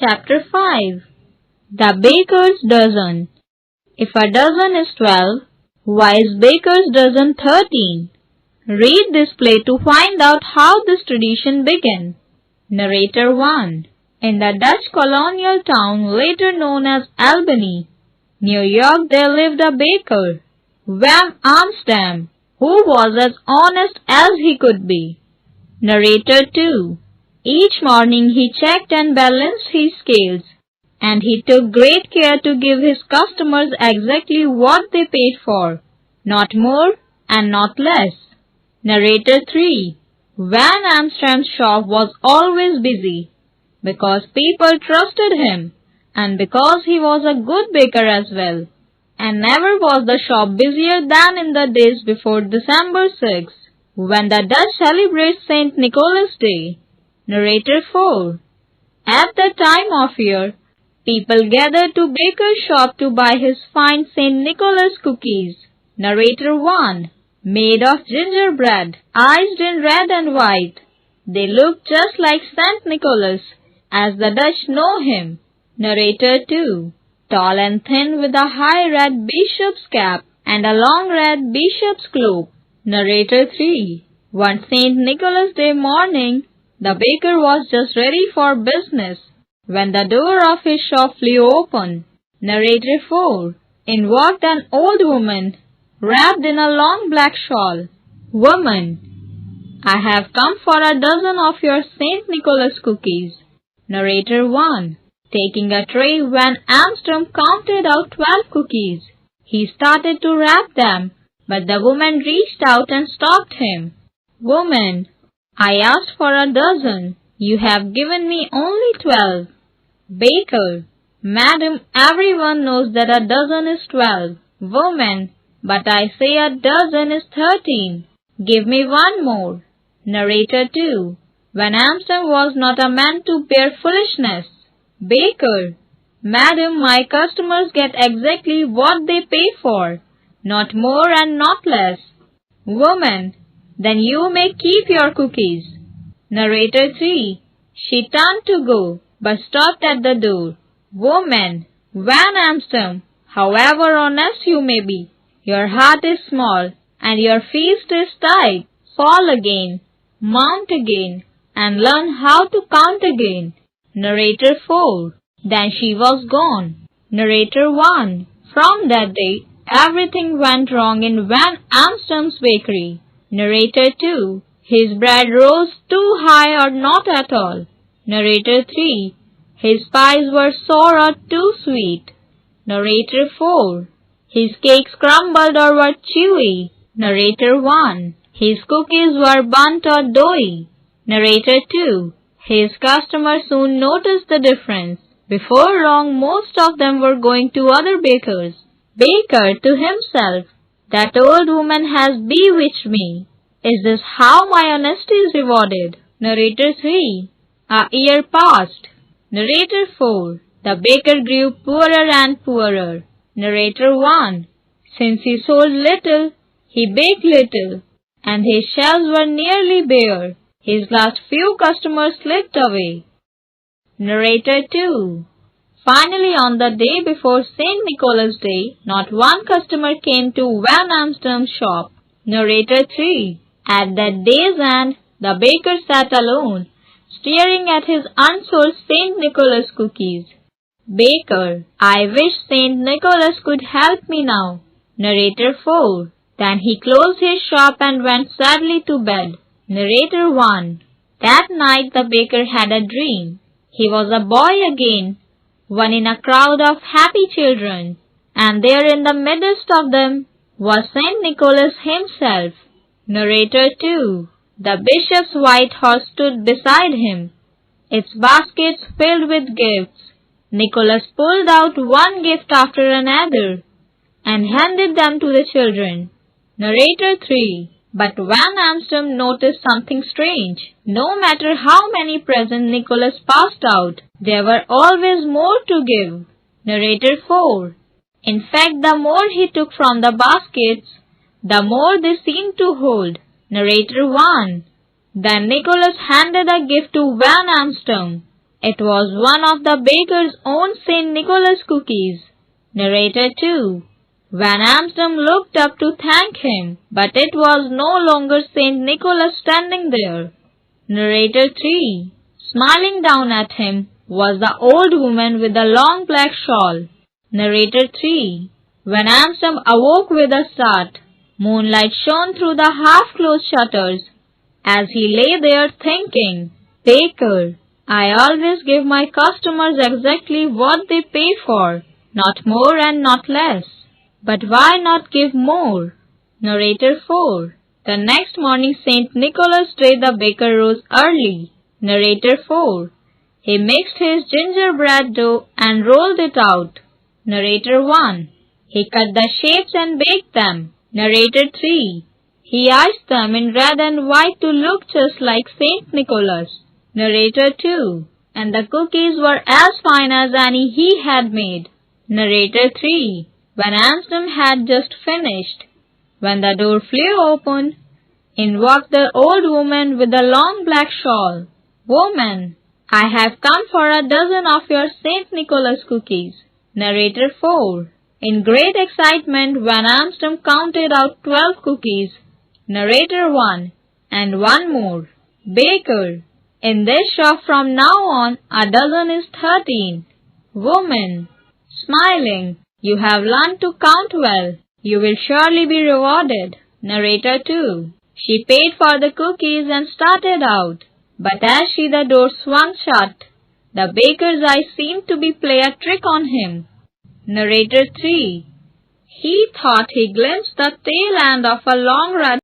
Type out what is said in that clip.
Chapter 5. The Baker's Dozen. If a dozen is 12, why is baker's dozen 13? Read this play to find out how this tradition began. Narrator 1. In the Dutch colonial town later known as Albany, New York, there lived a baker, Wam Amsterdam, who was as honest as he could be. Narrator 2. Each morning he checked and balanced his scales, and he took great care to give his customers exactly what they paid for, not more and not less. Narrator 3. Van Amsterdam's shop was always busy, because people trusted him, and because he was a good baker as well. And never was the shop busier than in the days before December 6, when the Dutch celebrates St. Nicholas Day. Narrator 4. At that time of year, people gathered to baker's shop to buy his fine St. Nicholas cookies. Narrator 1. Made of gingerbread, iced in red and white. They looked just like St. Nicholas, as the Dutch know him. Narrator 2. Tall and thin with a high red bishop's cap and a long red bishop's cloak. Narrator 3. One St. Nicholas Day morning, the baker was just ready for business when the door of his shop flew open. Narrator 4. In walked an old woman, wrapped in a long black shawl. Woman, I have come for a dozen of your St. Nicholas cookies. Narrator 1. Taking a tray, Van Amsterdam counted out 12 cookies. He started to wrap them, but the woman reached out and stopped him. Woman, I asked for a dozen. You have given me only 12. Baker, Madam, everyone knows that a dozen is 12. Woman, but I say a dozen is 13. Give me one more. Narrator 2. Van Amsterdam was not a man to bear foolishness. Baker, Madam, my customers get exactly what they pay for, not more and not less. Woman, then you may keep your cookies. Narrator 3. She turned to go, but stopped at the door. Woman, Van Amsterdam, however honest you may be, your heart is small, and your feast is tight. Fall again, mount again, and learn how to count again. Narrator 4. Then she was gone. Narrator 1. From that day, everything went wrong in Van Amsterdam's bakery. Narrator 2. His bread rose too high or not at all. Narrator 3. His pies were sour or too sweet. Narrator 4. His cakes crumbled or were chewy. Narrator 1. His cookies were burnt or doughy. Narrator 2. His customers soon noticed the difference. Before long, most of them were going to other bakers. Baker to himself, that old woman has bewitched me. Is this how my honesty is rewarded? Narrator 3. A year passed. Narrator 4. The baker grew poorer and poorer. Narrator 1. Since he sold little, he baked little, and his shelves were nearly bare. His last few customers slipped away. Narrator 2. Finally, on the day before St. Nicholas Day, not one customer came to Van Amsterdam's shop. Narrator 3. At that day's end, the baker sat alone, staring at his unsold St. Nicholas cookies. Baker, I wish St. Nicholas could help me now. Narrator 4. Then he closed his shop and went sadly to bed. Narrator 1. That night the baker had a dream. He was a boy again, one in a crowd of happy children, and there in the midst of them was St. Nicholas himself. Narrator 2. The bishop's white horse stood beside him, its baskets filled with gifts. Nicholas pulled out one gift after another and handed them to the children. Narrator 3. But Van Amsterdam noticed something strange. No matter how many presents Nicholas passed out, there were always more to give. Narrator 4. In fact, the more he took from the baskets, the more they seemed to hold. Narrator 1. Then Nicholas handed a gift to Van Amsterdam. It was one of the baker's own St. Nicholas cookies. Narrator 2. Van Amsden looked up to thank him, but it was no longer St. Nicholas standing there. Narrator 3. Smiling down at him was the old woman with the long black shawl. Narrator 3. Van Amsden awoke with a start. Moonlight shone through the half-closed shutters as he lay there thinking, "Baker, I always give my customers exactly what they pay for, not more and not less. But why not give more?" Narrator 4. The next morning St. Nicholas Day the baker rose early. Narrator 4. He mixed his gingerbread dough and rolled it out. Narrator 1. He cut the shapes and baked them. Narrator 3. He iced them in red and white to look just like St. Nicholas. Narrator 2. And the cookies were as fine as any he had made. Narrator 3. Van Amsden had just finished, when the door flew open. In walked the old woman with the long black shawl. "Woman, I have come for a dozen of your St. Nicholas cookies." Narrator 4. In great excitement, Van Amsden counted out 12 cookies. Narrator 1. And one more. "Baker, in this shop from now on, a dozen is 13. Woman, smiling, you have learned to count well. You will surely be rewarded." Narrator 2. She paid for the cookies and started out. But as the door swung shut, the baker's eyes seemed to play a trick on him. Narrator 3. He thought he glimpsed the tail end of a long red